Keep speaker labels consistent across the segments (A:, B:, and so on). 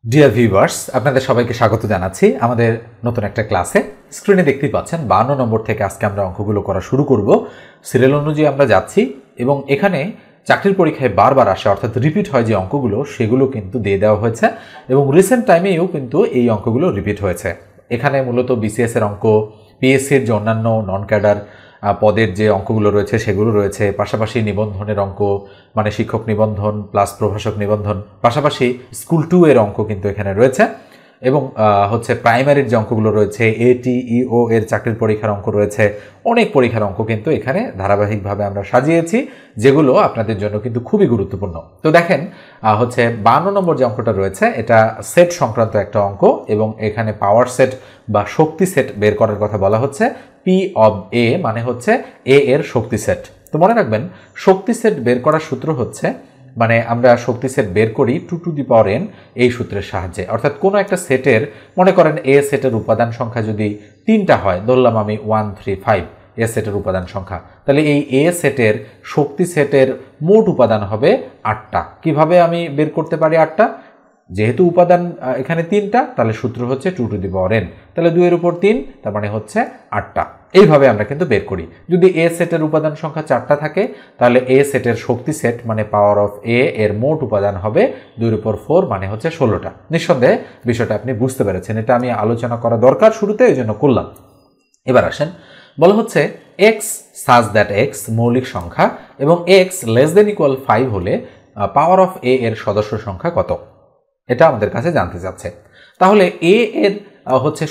A: Dear viewers, আপনাদের সবাইকে স্বাগত জানাচ্ছি আমাদের নতুন একটা ক্লাসে। স্ক্রিনে দেখতেই পাচ্ছেন 52 নম্বর থেকে আজকে আমরা অঙ্কগুলো করা শুরু করব। সিরিয়াল অনুযায়ী আমরা যাচ্ছি এবং এখানে চাকরির পরীক্ষায় বারবার আসে, অর্থাৎ রিপিট হয় যে অঙ্কগুলো, সেগুলো কিন্তু দিয়ে দেওয়া হয়েছে এবং রিসেন্ট টাইমেও কিন্তু এই অঙ্কগুলো রিপিট হয়েছে। এখানে মূলত বিসিএস এর অঙ্ক, পিএসসির যে অন্যান্য নন ক্যাডার পদের যে অঙ্কগুলো রয়েছে সেগুলো রয়েছে, পাশাপাশি নিবন্ধনের অঙ্ক মানে শিক্ষক নিবন্ধন প্লাস প্রভাষক নিবন্ধন, পাশাপাশি স্কুল 2 এর অঙ্ক কিন্তু এখানে রয়েছে এবং প্রাইমারির যে অঙ্কগুলো রয়েছে, এটিইও এর চাকরির পরীক্ষার অঙ্ক রয়েছে, অনেক পরীক্ষার অঙ্ক কিন্তু এখানে ধারাবাহিকভাবে আমরা সাজিয়েছি, যেগুলো আপনাদের জন্য কিন্তু খুবই গুরুত্বপূর্ণ। তো দেখেন 52 নম্বর যে অঙ্কটা রয়েছে এটা সেট সংক্রান্ত একটা অঙ্ক এবং এখানে পাওয়ার সেট বা শক্তি সেট বের করার কথা বলা হচ্ছে। পি অব এ মানে হচ্ছে এ এর শক্তি সেট। তো মনে রাখবেন, শক্তি সেট বের করার সূত্র হচ্ছে, মানে আমরা শক্তি সেট বের করি 2 টু দি পাওয়ার n এই সূত্রের সাহায্যে। অর্থাৎ কোনো একটা সেটের, মনে করেন এ সেটের উপাদান সংখ্যা যদি 3টা হয়, ধরলাম আমি 1 3 5 এ সেটের উপাদান সংখ্যা, তাহলে এই এ সেটের শক্তি সেটের মোট উপাদান হবে 8টা। কিভাবে আমি বের করতে পারি 8টা? যেহেতু উপাদান এখানে 3টা, তাহলে সূত্র হচ্ছে 2 টু দি পাওয়ার n, তাহলে 2 এর উপর 3, তার মানে হচ্ছে 8টা। এইভাবে আমরা কিন্তু বের করি। যদি এ সেটের উপাদান সংখ্যা 4টা থাকে, তাহলে এ সেটের শক্তি সেট মানে পাওয়ার অফ এ এর মোট উপাদান হবে 2 এর উপর 4 মানে হচ্ছে 16টা। নিঃসন্দেহে বিষয়টা আপনি বুঝতে পেরেছেন, এটা আমি আলোচনা করা দরকার শুরুতে, এই জন্য করলাম। এবার আসেন, বলা হচ্ছে এক্স সাজ দ্যাট এক্স মৌলিক সংখ্যা এবং এক্স লেস দেন ইকুয়াল 5 হলে পাওয়ার অফ এ এর সদস্য সংখ্যা কত, এটা আমাদের কাছে জানতে চাচ্ছে। তাহলে এ এর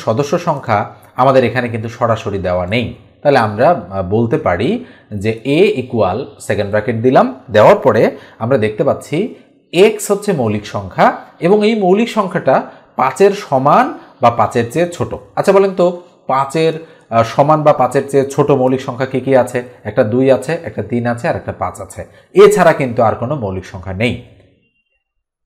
A: সদস্য সংখ্যা আমাদের এখানে কিন্তু সরাসরি দেওয়া নেই, তাহলে আমরা বলতে পারি যে এ ইকুয়াল, সেকেন্ড ব্র্যাকেট দিলাম, দেওয়ার পরে আমরা দেখতে পাচ্ছি এক্স হচ্ছে মৌলিক সংখ্যা এবং এই মৌলিক সংখ্যাটা 5-এর সমান বা 5-এর চেয়ে ছোট। আচ্ছা বলেন তো, 5-এর সমান বা 5-এর চেয়ে ছোট মৌলিক সংখ্যা কি কি আছে? একটা 2 আছে, একটা 3 আছে আর একটা 5 আছে। এছাড়া কিন্তু আর কোনো মৌলিক সংখ্যা নেই।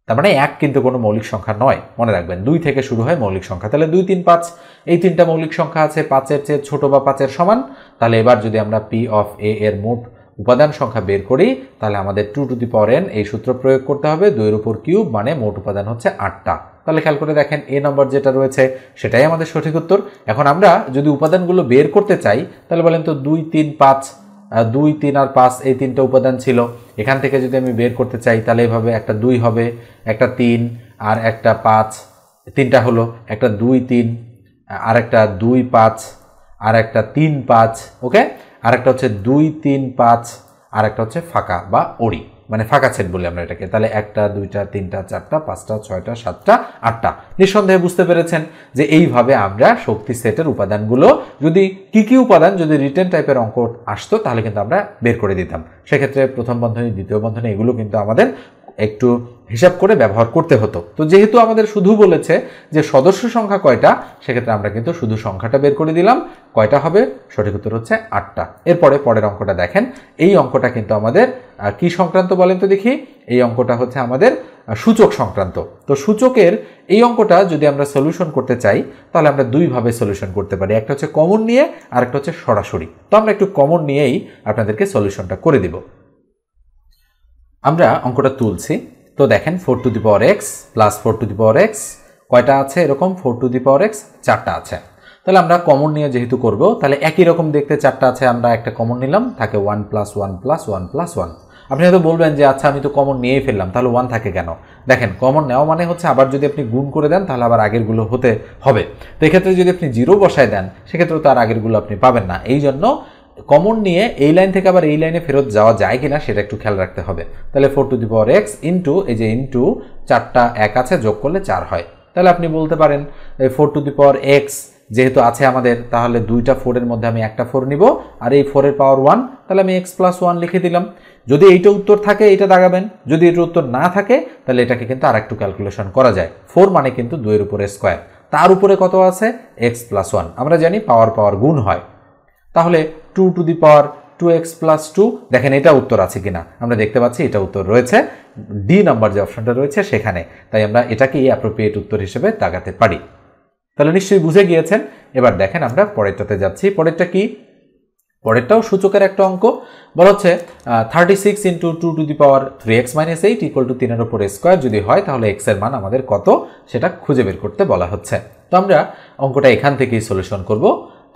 A: তার মানে 1 কিন্তু কোনো মৌলিক সংখ্যা নয়, মনে রাখবেন। 2 থেকে শুরু হয় মৌলিক সংখ্যা, তাহলে 2 3 5 এই 3টা মৌলিক সংখ্যা আছে 5-এর চেয়ে ছোট বা 5-এর সমান। তাহলে এবার যদি আমরা পি অফ এ এর মোট উপাদান সংখ্যা বের করি, তাহলে আমাদের 2 টু দি পাওয়ার n এই সূত্র প্রয়োগ করতে হবে, 2 এর উপর কিউব মানে মোট উপাদান হচ্ছে 8টা। তাহলে খেয়াল করে দেখেন, এ নম্বর যেটা রয়েছে সেটাই আমাদের সঠিক উত্তর। এখন আমরা যদি উপাদানগুলো বের করতে চাই, তাহলে বলেন তো 2 3 5, 2 3 আর 5 এই 3টা উপাদান ছিল। এখান থেকে যদি আমি বের করতে চাই, তাহলে এভাবে একটা 2 হবে, একটা 3 আর একটা 5, 3টা হলো, একটা 2 3 আর একটা 2 5 আর একটা 3 5, ওকে, আর একটা হচ্ছে 2 3 5 আর একটা হচ্ছে ফাঁকা বা ওড়ি, মানে ফাঁকা সেট বলি আমরা এটাকে। তাহলে 1টা 2টা 3টা 4টা 5টা 6টা 7টা 8টা। নিঃসন্দেহে বুঝতে পেরেছেন যে এইভাবে আমরা শক্তি সেটের উপাদানগুলো, যদি কি কি উপাদান যদি রিটেন টাইপের অঙ্ক আসতো তাহলে কিন্তু আমরা বের করে দিতাম। সেক্ষেত্রে প্রথম বন্ধনী, দ্বিতীয় বন্ধনী, এগুলো কিন্তু আমাদের একটু হিসাব করে ব্যবহার করতে হতো। তো যেহেতু আমাদের শুধু বলেছে যে সদস্য সংখ্যা কয়টা, সেক্ষেত্রে আমরা কিন্তু শুধু সংখ্যাটা বের করে দিলাম। কয়টা হবে? সঠিক উত্তর হচ্ছে 8টা। এরপরে পরের অঙ্কটা দেখেন, এই অঙ্কটা কিন্তু আমাদের কি সংক্রান্ত বলেন তো দেখি? এই অঙ্কটা হচ্ছে আমাদের সূচক সংক্রান্ত। তো সূচকের এই অঙ্কটা যদি আমরা সলিউশন করতে চাই, তাহলে আমরা দুইভাবে সলিউশন করতে পারি, একটা হচ্ছে কমন নিয়ে আর একটা হচ্ছে সরাসরি। তো আমরা একটু কমন নিয়েই আপনাদেরকে সলিউশনটা করে দিব। আমরা অঙ্কটা তুলছি। তো দেখেন 4 to the power x plus 4 to the power x কয়টা আছে? এরকম 4 টু দি পাওয়ার এক্স 4টা আছে। তাহলে আমরা কমন নিয়ে যেহেতু করব, তাহলে একই রকম দেখতে 4টা আছে, আমরা একটা কমন নিলাম, থাকে 1 প্লাস 1 প্লাস 1 প্লাস 1। আপনি হয়তো বলবেন যে আচ্ছা আমি তো কমন নিয়েই ফেললাম, তাহলে 1 থাকে কেন? দেখেন, কমন নেওয়া মানে হচ্ছে আবার যদি আপনি গুণ করে দেন তাহলে আবার আগেরগুলো হতে হবে। তো এক্ষেত্রে যদি আপনি 0 বসায় দেন, সেক্ষেত্রে তো আর আগেরগুলো আপনি পাবেন না। এই জন্য কমন নিয়ে এই লাইন থেকে আবার এই লাইনে ফেরত যাওয়া যায় কিনা সেটা একটু খেয়াল রাখতে হবে। তাহলে 4 to the power x into, এই যে ইন্টু 4টা 1 আছে, যোগ করলে 4 হয়। তাহলে আপনি বলতে পারেন 4 টু দি পাওয়ার এক্স যেহেতু আছে আমাদের, তাহলে 2টা 4 এর মধ্যে আমি একটা 4 নিব, আর এই 4 এর পাওয়ার 1, তাহলে আমি এক্স প্লাস 1 লিখে দিলাম। যদি এইটা উত্তর থাকে এটা দাগাবেন, যদি এটা উত্তর না থাকে তাহলে এটাকে কিন্তু আর একটু ক্যালকুলেশন করা যায়। 4 মানে কিন্তু 2 এর উপরে স্কোয়ার, তার উপরে কত আছে? X plus 1। আমরা জানি পাওয়ার পাওয়ার গুণ হয়। তাহলে 2 to the power 2x plus 2, দেখেন এটা উত্তর আছে কিনা। আমরা দেখতে পাচ্ছি এটা উত্তর রয়েছে, ডি নাম্বার যে অপশনটা রয়েছে সেখানে, তাই আমরা এটাকেই অ্যাপ্রোপ্রিয়েট উত্তর হিসেবে দাগাতে পারি। তাহলে নিশ্চয়ই বুঝে গিয়েছেন। এবার দেখেন আমরা পরেরটাতে যাচ্ছি। পরেরটা কি? পরেরটাও সূচকের একটা অঙ্ক, বলা হচ্ছে 36 into 2 to the power 3x minus 8 equal to 3 এর উপর স্কোয়ার যদি হয় তাহলে x এর মান আমাদের কত সেটা খুঁজে বের করতে বলা হচ্ছে। তো আমরা অঙ্কটা এখান থেকেই সলিউশন করব।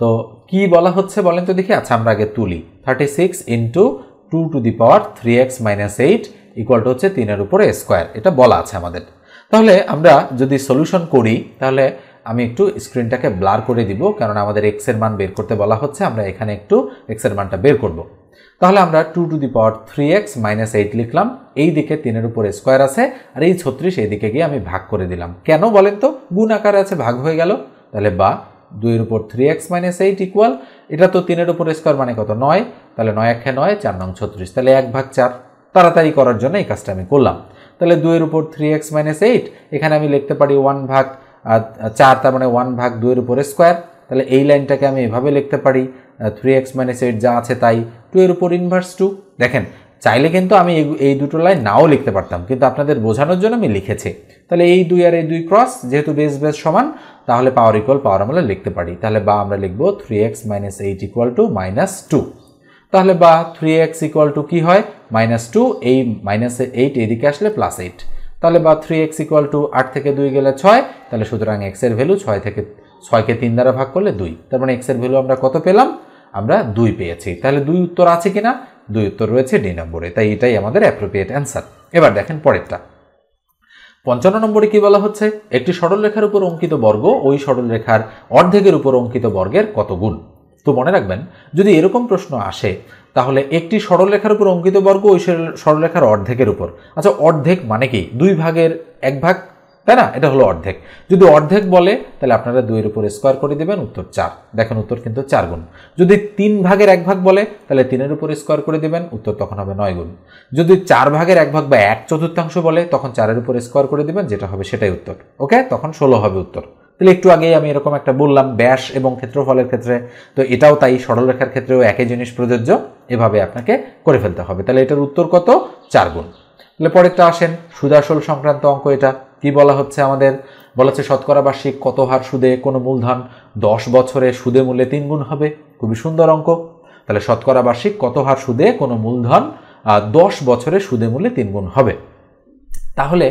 A: তো কি বলা হচ্ছে বলেন তো দেখি। আচ্ছা আমরা আগে তুলি 36 into 2 to the power 3x minus 8 equal to হচ্ছে 3 এর উপরে স্কোয়ার, এটা বলা আছে আমাদের। তাহলে আমরা যদি সলিউশন করি তাহলে আমি একটু স্ক্রিনটাকে ব্লার করে দিব, কারণ আমাদের x এর মান বের করতে বলা হচ্ছে, আমরা এখানে একটু x এর মানটা বের করব। তাহলে আমরা 2 to the power 3x minus 8 লিখলাম, এই দিকে 3 এর উপরে স্কোয়ার আছে, আর এই 36 এই দিকে গিয়ে আমি ভাগ করে দিলাম। কেন বলেন তো, গুণ আকারে আছে, ভাগ হয়ে গেল। তাহলে বা 2 এর উপর 3x মাইনাস 8 ইকুয়াল, এটা তো 3 এর উপর স্কোয়ার মানে কত 9, তাহলে 9 1 9 4 9 36, তাহলে 1/4 তাড়াতাড়ি করার জন্য এই কাজটা আমি করলাম। তাহলে 2 এর উপর 3x মাইনাস 8 এখানে আমি লিখতে পারি 1/4, তার মানে 1/2 এর উপরে স্কোয়ার। তাহলে এই লাইনটাকে আমি এভাবে লিখতে পারি 3x মাইনাস 8 যা আছে তাই 2 এর উপর ইনভার্স 2। দেখেন চাইলে কিন্তু আমি এই দুটো লাইন নাও লিখতে পারতাম, কিন্তু আপনাদের বোঝানোর জন্য আমি লিখেছি। তাহলে এই 2 আর এই 2 ক্রস, যেহেতু বেস বেস সমান তাহলে পাওয়ার ইকুয়াল পাওয়ার আমরা লিখতে পারি। তাহলে বা আমরা লিখবো 3x মাইনাস 8 ইকুয়াল টু -2। তাহলে বা 3x ইকুয়াল টু কি হয় -2, এই -8 এদিকে আসলে +8, তাহলে বা 3x ইকুয়াল টু 8 থেকে 2 গেলে 6, তাহলে সুতরাং x এর ভ্যালু 6কে 3 দ্বারা ভাগ করলে 2, তার মানে x এর ভ্যালু আমরা কত পেলাম, আমরা 2 পেয়েছি। তাহলে 2 উত্তর আছে কিনা, 2 উত্তর রয়েছে ডি নম্বরে, তাই এটাই আমাদের অ্যাপ্রোপ্রিয়েট অ্যান্সার। এবার দেখেন পরেরটা 55 নম্বরে কি বলা হচ্ছে, একটি সরলরেখার উপর অঙ্কিত বর্গ ওই সরলরেখার অর্ধেকের উপর অঙ্কিত বর্গের কত গুণ। তো মনে রাখবেন যদি এরকম প্রশ্ন আসে তাহলে একটি সরলরেখার উপর অঙ্কিত বর্গ ওই সরলরেখার অর্ধেকের উপর। আচ্ছা অর্ধেক মানে কি, 2 ভাগের 1 ভাগ, তাই না, এটা হলো অর্ধেক। যদি অর্ধেক বলে তাহলে আপনারা 2 এর উপর স্কোয়ার করে দিবেন, উত্তর 4। দেখেন উত্তর কিন্তু 4 গুণ। যদি 3 ভাগের 1 ভাগ বলে তাহলে 3 এর উপর স্কোয়ার করে দিবেন, উত্তর তখন হবে 9 গুণ। যদি 4 ভাগের 1 ভাগ বা 1/4 বলে তখন 4 এর উপর স্কোয়ার করে দিবেন, যেটা হবে সেটাই উত্তর। ওকে, তখন 16 হবে উত্তর। তাহলে একটু আগেই আমি এরকম একটা বললাম ব্যাস এবং ক্ষেত্রফলের ক্ষেত্রে, তো এটাও তাই, সরলরেখার ক্ষেত্রেও একই জিনিস প্রযোজ্য, এভাবে আপনাকে করে ফেলতে হবে। তাহলে এটার উত্তর কত, 4 গুণ। তাহলে পরেরটা আসেন, সুদ আসল সংক্রান্ত অঙ্ক। এটা কি বলা হচ্ছে আমাদের, বলা হচ্ছে শতকরা বার্ষিক কত হার সুদে কোনো মূলধন 10 বছরে সুদে মূল্যে 3 গুণ হবে। খুবই সুন্দর অঙ্ক। তাহলে শতকরা বার্ষিক কত হার সুদে কোনো মূলধন 10 বছরে সুদে মূল্যে 3 গুণ হবে। তাহলে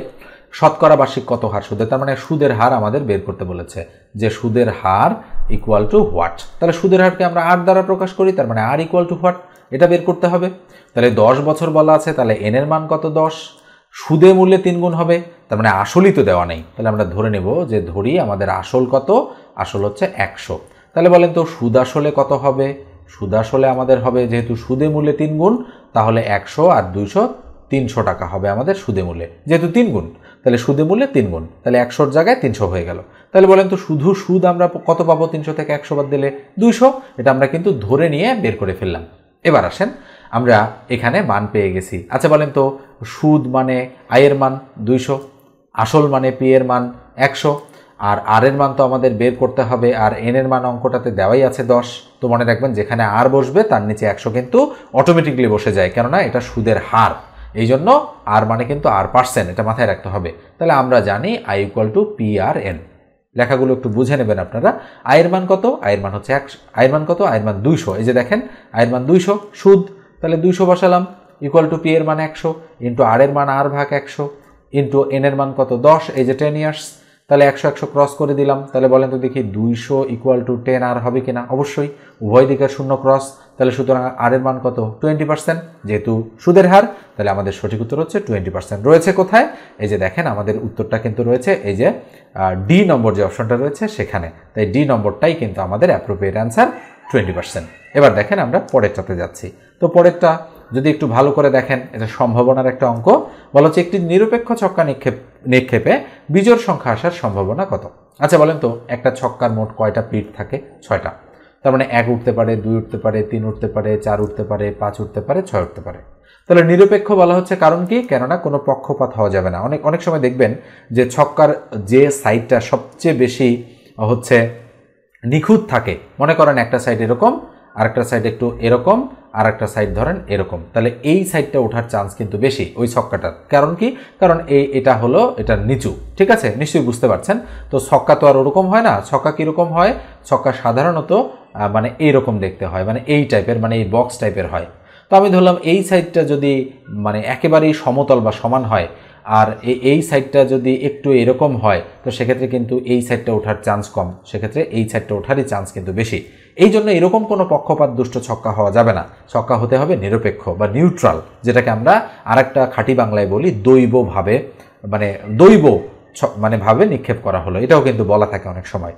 A: শতকরা বার্ষিক কত হার সুদে, তার মানে সুদের হার আমাদের বের করতে বলেছে, যে সুদের হার ইকুয়াল টু হোয়াট। তাহলে সুদের হারকে আমরা আর দ্বারা প্রকাশ করি, তার মানে আর ইকুয়াল টু হোয়াট, এটা বের করতে হবে। তাহলে 10 বছর বলা আছে, তাহলে এন এর মান কত 10, সুদে মূল্যে 3 গুণ হবে, তার মানে আসলই তো দেওয়া নেই। তাহলে আমরা ধরে নেব যে ধরি আমাদের আসল কত, আসল হচ্ছে 100। তাহলে বলেন তো সুদ আসলে কত হবে, সুদ আসলে আমাদের হবে, যেহেতু সুদে মূল্যে 3 গুণ তাহলে 100 আর 200 300 টাকা হবে আমাদের সুদে মূল্যে, যেহেতু 3 গুণ, তাহলে সুদে মূল্যে 3 গুণ, তাহলে 100-র জায়গায় 300 হয়ে গেল। তাহলে বলেন তো শুধু সুদ আমরা কত পাবো, 300 থেকে 100 বাদ দিলে 200, এটা আমরা কিন্তু ধরে নিয়ে বের করে ফেললাম। এবার আসেন আমরা এখানে মান পেয়ে গেছি। আচ্ছা বলেন তো সুদ মানে আয়ের মান 200, আসল মানে পি এর মান 100, আর আর এর মান তো আমাদের বের করতে হবে, আর এন এর মান অঙ্কটাতে দেওয়াই আছে 10। তো মনে রাখবেন যেখানে আর বসবে তার নিচে 100 কিন্তু অটোমেটিকলি বসে যায়, কেননা এটা সুদের হার, এই জন্য আর মানে কিন্তু R%, এটা মাথায় রাখতে হবে। তাহলে আমরা জানি I equal to P R N. লেখাগুলো একটু বুঝে নেবেন আপনারা। আয়ের মান কত, আয়ের মান হচ্ছে আয়ের মান কত, আয়ের মান 200। এই যে দেখেন আয়ের মান 200, সুদ, তাহলে 200 বসালাম, ইকুয়াল টু পি এর মান 100 ইন্টু আর এর মান আর ভাগ 100 ইন্টু এন এর মান কত 10, এই যে 10 ইয়ার্স, তাহলে 100 ক্রস করে দিলাম। তাহলে বলেন তো দেখি 200 ইকুয়াল টু 10 আর হবে কিনা, অবশ্যই, উভয় দিকে 0 ক্রস, তাহলে সুতরাং আর এর মান কত 20%, যেহেতু সুদের হার, তাহলে আমাদের সঠিক উত্তর হচ্ছে 20%। রয়েছে কোথায়, এই যে দেখেন আমাদের উত্তরটা কিন্তু রয়েছে এই যে ডি নম্বর যে অপশনটা রয়েছে সেখানে, তাই ডি নম্বরটাই কিন্তু আমাদের অ্যাপ্রোপ্রিয়েট অ্যান্সার 20%। এবার দেখেন আমরা পরেরটাতে যাচ্ছি। তো পরেরটা যদি একটু ভালো করে দেখেন, এটা সম্ভাবনার একটা অঙ্ক। বলা হচ্ছে একটি নিরপেক্ষ ছক্কা নিক্ষেপে বিজোড় সংখ্যা আসার সম্ভাবনা কত। আচ্ছা বলেন তো একটা ছক্কার মোট কয়টা পিঠ থাকে, 6টা। তার মানে 1 উঠতে পারে, 2 উঠতে পারে, 3 উঠতে পারে, 4 উঠতে পারে, 5 উঠতে পারে, 6 উঠতে পারে। তাহলে নিরপেক্ষ বলা হচ্ছে কারণ কি, কেননা কোনো পক্ষপাত হওয়া যাবে না। অনেক সময় দেখবেন যে ছক্কার যে সাইডটা সবচেয়ে বেশি হচ্ছে নিখুঁত থাকে, মনে করেন একটা সাইড এরকম, আরেকটা সাইড একটু এরকম, আর একটা সাইড ধরেন এরকম, তাহলে এই সাইডটা ওঠার চান্স কিন্তু বেশি ওই ছক্কাটার। কারণ কি, কারণ এটা হলো এটার নিচু, ঠিক আছে, নিশ্চয়ই বুঝতে পারছেন। তো ছক্কা তো আর ওরকম হয় না, ছক্কা কীরকম হয়, ছক্কা সাধারণত মানে এইরকম দেখতে হয়, মানে এই টাইপের, মানে এই বক্স টাইপের হয়। তো আমি ধরলাম এই সাইডটা যদি মানে একেবারেই সমতল বা সমান হয়, আর এই সাইডটা যদি একটু এরকম হয়, তো সেক্ষেত্রে কিন্তু এই সাইডটা ওঠার চান্স কম, সেক্ষেত্রে এই সাইডটা ওঠারই চান্স কিন্তু বেশি। এই জন্য এরকম কোনো পক্ষপাত দুষ্ট ছক্কা হওয়া যাবে না, ছক্কা হতে হবে নিরপেক্ষ বা নিউট্রাল, যেটাকে আমরা আরেকটা খাঁটি বাংলায় বলি দৈবভাবে, মানে দৈব মানে ভাবে নিক্ষেপ করা হলো, এটাও কিন্তু বলা থাকে অনেক সময়।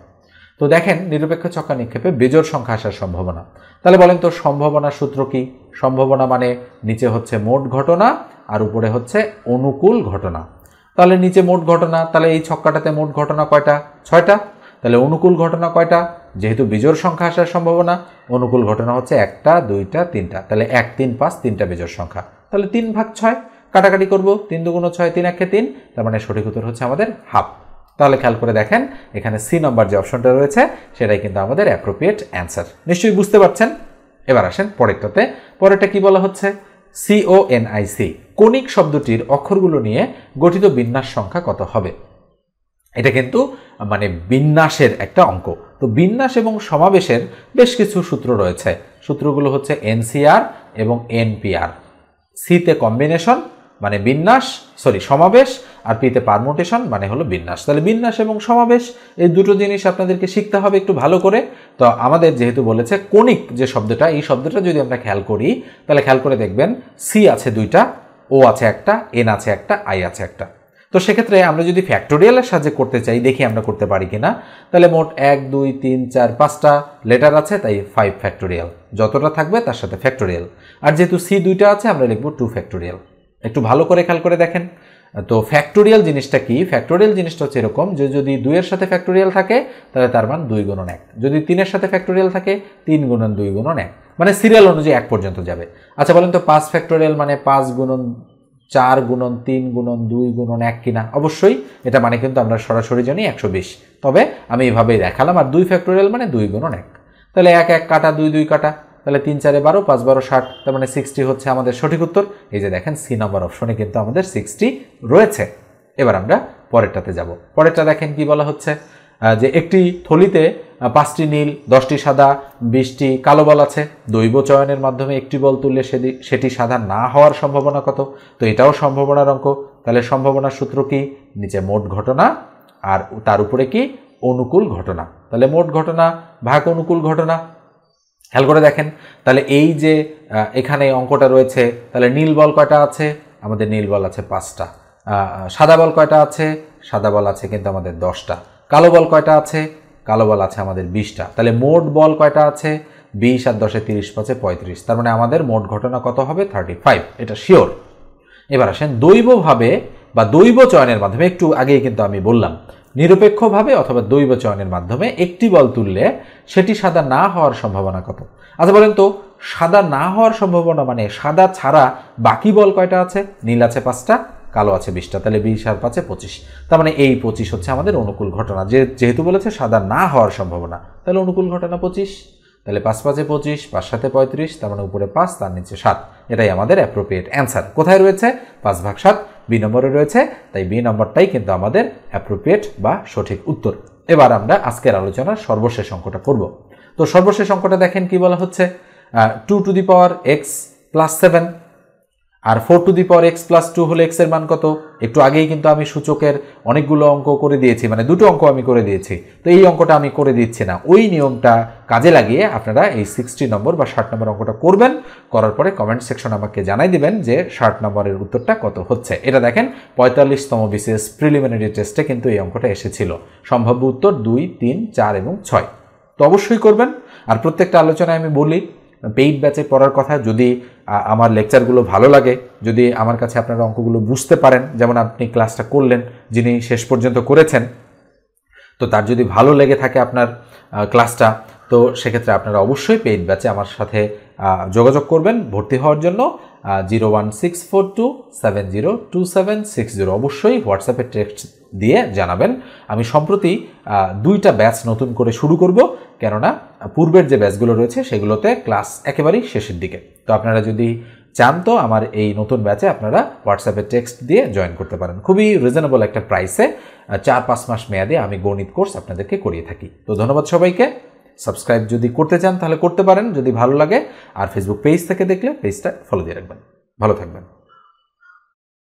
A: তো দেখেন নিরপেক্ষ ছক্কা নিক্ষেপে বেজোড় সংখ্যা আসার সম্ভাবনা। তাহলে বলেন তো সম্ভাবনার সূত্র কি? সম্ভাবনা মানে নিচে হচ্ছে মোট ঘটনা আর উপরে হচ্ছে অনুকূল ঘটনা। তাহলে নিচে মোট ঘটনা, তাহলে এই ছক্কাটাতে মোট ঘটনা কয়টা? 6টা। তাহলে অনুকূল ঘটনা কয়টা? যেহেতু বিজোড় সংখ্যা আসার সম্ভাবনা, অনুকূল ঘটনা হচ্ছে 1টা 2টা 3টা, তাহলে 1 3 5 3টা বিজোড় সংখ্যা, তাহলে 3/6 কাটাকাটি করবো, 3 2 6 3 1 3, তার মানে সঠিক উত্তর হচ্ছে আমাদের হাফ। তাহলে খেয়াল করে দেখেন এখানে সি নম্বর যে অপশনটা রয়েছে সেটাই কিন্তু আমাদের অ্যাপ্রোপ্রিয়েট অ্যান্সার। নিশ্চয়ই বুঝতে পারছেন। এবার আসেন পরেরটাতে। পরেরটা কি বলা হচ্ছে? CONIC কণিক শব্দটির অক্ষরগুলো নিয়ে গঠিত বিন্যাস সংখ্যা কত হবে? এটা কিন্তু মানে বিন্যাসের একটা অঙ্ক। তো বিন্যাস এবং সমাবেশের বেশ কিছু সূত্র রয়েছে। সূত্রগুলো হচ্ছে NCR এবং NPR। সিতে কম্বিনেশন মানে বিন্যাস, সমাবেশ, আর পিতে পারমুটেশন মানে হলো বিন্যাস। তাহলে বিন্যাস এবং সমাবেশ এই দুটো জিনিস আপনাদেরকে শিখতে হবে একটু ভালো করে। তো আমাদের যেহেতু বলেছে কণিক যে শব্দটা, এই শব্দটা যদি আমরা খেয়াল করি তাহলে খেয়াল করে দেখবেন সি আছে 2টা, ও আছে একটা, এন আছে একটা, আই আছে একটা। তো সেক্ষেত্রে আমরা যদি ফ্যাক্টোরিয়ালের সাহায্যে করতে চাই, দেখি আমরা করতে পারি কিনা। তাহলে মোট 1 2 3 4 5টা লেটার আছে, তাই 5 ফ্যাক্টোরিয়াল, যতটা থাকবে তার সাথে ফ্যাক্টোরিয়াল। আর যেহেতু সি 2টা আছে আমরা লিখব 2 ফ্যাক্টোরিয়াল। একটু ভালো করে খেয়াল করে দেখেন। তো ফ্যাক্টোরিয়াল জিনিসটা কি? ফ্যাক্টোরিয়াল জিনিসটা হচ্ছে এরকম যে যদি 2 এর সাথে ফ্যাক্টোরিয়াল থাকে তাহলে তার মান 2 গুণন 1, যদি 3 এর সাথে ফ্যাক্টোরিয়াল থাকে 3 গুণন 2 গুণন 1, মানে সিরিয়াল অনুযায়ী 1 পর্যন্ত যাবে। আচ্ছা বলেন তো 5 ফ্যাক্টোরিয়াল মানে 5 গুণন 4 গুণন 3 গুণন 2 গুণন 1 কিনা? অবশ্যই, এটা মানে কিন্তু আমরা সরাসরি জানি 120, তবে আমি এইভাবেই দেখালাম। আর 2 ফ্যাক্টোরিয়াল মানে 2 গুণন 1, তাহলে 1 1 কাটা 2 2 কাটা, তাহলে 3 4 12 5 12 60, তার মানে 60 হচ্ছে আমাদের সঠিক উত্তর। এই যে দেখেন সি নম্বর অপশনে কিন্তু আমাদের 60 রয়েছে। এবার আমরা পরেরটাতে যাব। পরেরটা দেখেন কি বলা হচ্ছে, যে একটি থলিতে 5টি নীল 10টি সাদা 20টি কালো বল আছে। দৈব চয়নের মাধ্যমে একটি বল তুললে সেটি সাদা না হওয়ার সম্ভাবনা কত? তো এটাও সম্ভাবনার অঙ্ক। তাহলে সম্ভাবনার সূত্র কি? নিচে মোট ঘটনা আর তার উপরে কি? অনুকূল ঘটনা। তাহলে মোট ঘটনা ভাগ অনুকূল ঘটনা। খেয়াল করে দেখেন তাহলে এই যে এখানে অঙ্কটা রয়েছে, তাহলে নীল বল কয়টা আছে? আমাদের নীল বল আছে 5টা। সাদা বল কয়টা আছে? সাদা বল আছে কিন্তু আমাদের 10টা। কালো বল কয়টা আছে? কালো বল আছে আমাদের 20টা। তাহলে মোট বল কয়টা আছে? 20 আর 10 30 5 35, তার মানে আমাদের মোট ঘটনা কত হবে? 35, এটা শিওর। এবার আসেন দৈবভাবে বা দৈব চয়নের মাধ্যমে, একটু আগেই কিন্তু আমি বললাম নিরপেক্ষভাবে অথবা দৈব চয়নের মাধ্যমে একটি বল তুললে সেটি সাদা না হওয়ার সম্ভাবনা কত? আচ্ছা বলেন তো সাদা না হওয়ার সম্ভাবনা মানে সাদা ছাড়া বাকি বল কয়টা আছে? নীল আছে 5টা, কালো আছে 20টা, তাহলে 20 আর 5 25, তার মানে এই 25 হচ্ছে আমাদের অনুকূল ঘটনা। যেহেতু বলেছে সাদা না হওয়ার সম্ভাবনা, তাহলে অনুকূল ঘটনা 25, তাহলে 5 5 25, 5 7 35, তার মানে উপরে 5 তার নিচে 7, এটাই আমাদের অ্যাপ্রোপ্রিয়েট অ্যান্সার। কোথায় রয়েছে? 5/7 বি নম্বরে রয়েছে, তাই বি নম্বরটাই কিন্তু আমাদের অ্যাপ্রোপ্রিয়েট বা সঠিক উত্তর। এবার আমরা আজকের আলোচনার সর্বশেষ অঙ্কটা করব। তো সর্বশেষ অঙ্কটা দেখেন কি বলা হচ্ছে, 2 to the power x plus 7 আর 4 to the power x plus 2 হলে x এর মান কত? একটু আগেই কিন্তু আমি সূচকের অনেকগুলো অঙ্ক করে দিয়েছি, মানে দুটো অঙ্ক আমি করে দিয়েছি। তো এই অঙ্কটা আমি করে দিচ্ছি না, ওই নিয়মটা কাজে লাগিয়ে আপনারা এই 60 নম্বর বা 60 নম্বর অঙ্কটা করবেন। করার পরে কমেন্ট সেকশন আমাকে জানাই দিবেন যে 60 নম্বরের উত্তরটা কত হচ্ছে। এটা দেখেন 45তম বিসিএস প্রিলিমিনারি টেস্টে কিন্তু এই অঙ্কটা এসেছিল। সম্ভাব্য উত্তর 2 3 4 এবং 6। তো অবশ্যই করবেন। আর প্রত্যেকটা আলোচনায় আমি বলি পেইড ব্যাচে পড়ার কথা। যদি আমার লেকচারগুলো ভালো লাগে, যদি আমার কাছে আপনারা অঙ্কগুলো বুঝতে পারেন, যেমন আপনি ক্লাসটা করলেন, যিনি শেষ পর্যন্ত করেছেন, তো তার যদি ভালো লেগে থাকে আপনার ক্লাসটা, তো সেক্ষেত্রে আপনারা অবশ্যই পেইড ব্যাচে আমার সাথে যোগাযোগ করবেন ভর্তি হওয়ার জন্য। 01642702760 অবশ্যই হোয়াটসঅ্যাপে টেক্সট দিয়ে জানাবেন। আমি সম্প্রতি 2টা ব্যাচ নতুন করে শুরু করব, কেননা পূর্বের যে ব্যাচগুলো রয়েছে সেগুলোতে ক্লাস একেবারেই শেষের দিকে। তো আপনারা যদি চান তো আমার এই নতুন ব্যাচে আপনারা হোয়াটসঅ্যাপে টেক্সট দিয়ে জয়েন করতে পারেন। খুবই রিজনেবল একটা প্রাইসে 4-5 মাস মেয়াদে আমি গণিত কোর্স আপনাদেরকে করিয়ে থাকি। তো ধন্যবাদ সবাইকে। সাবস্ক্রাইব যদি করতে চান তাহলে করতে পারেন যদি ভালো লাগে, আর ফেসবুক পেজ থেকে দেখলে পেজটা ফলো দিয়ে রাখবেন। ভালো থাকবেন।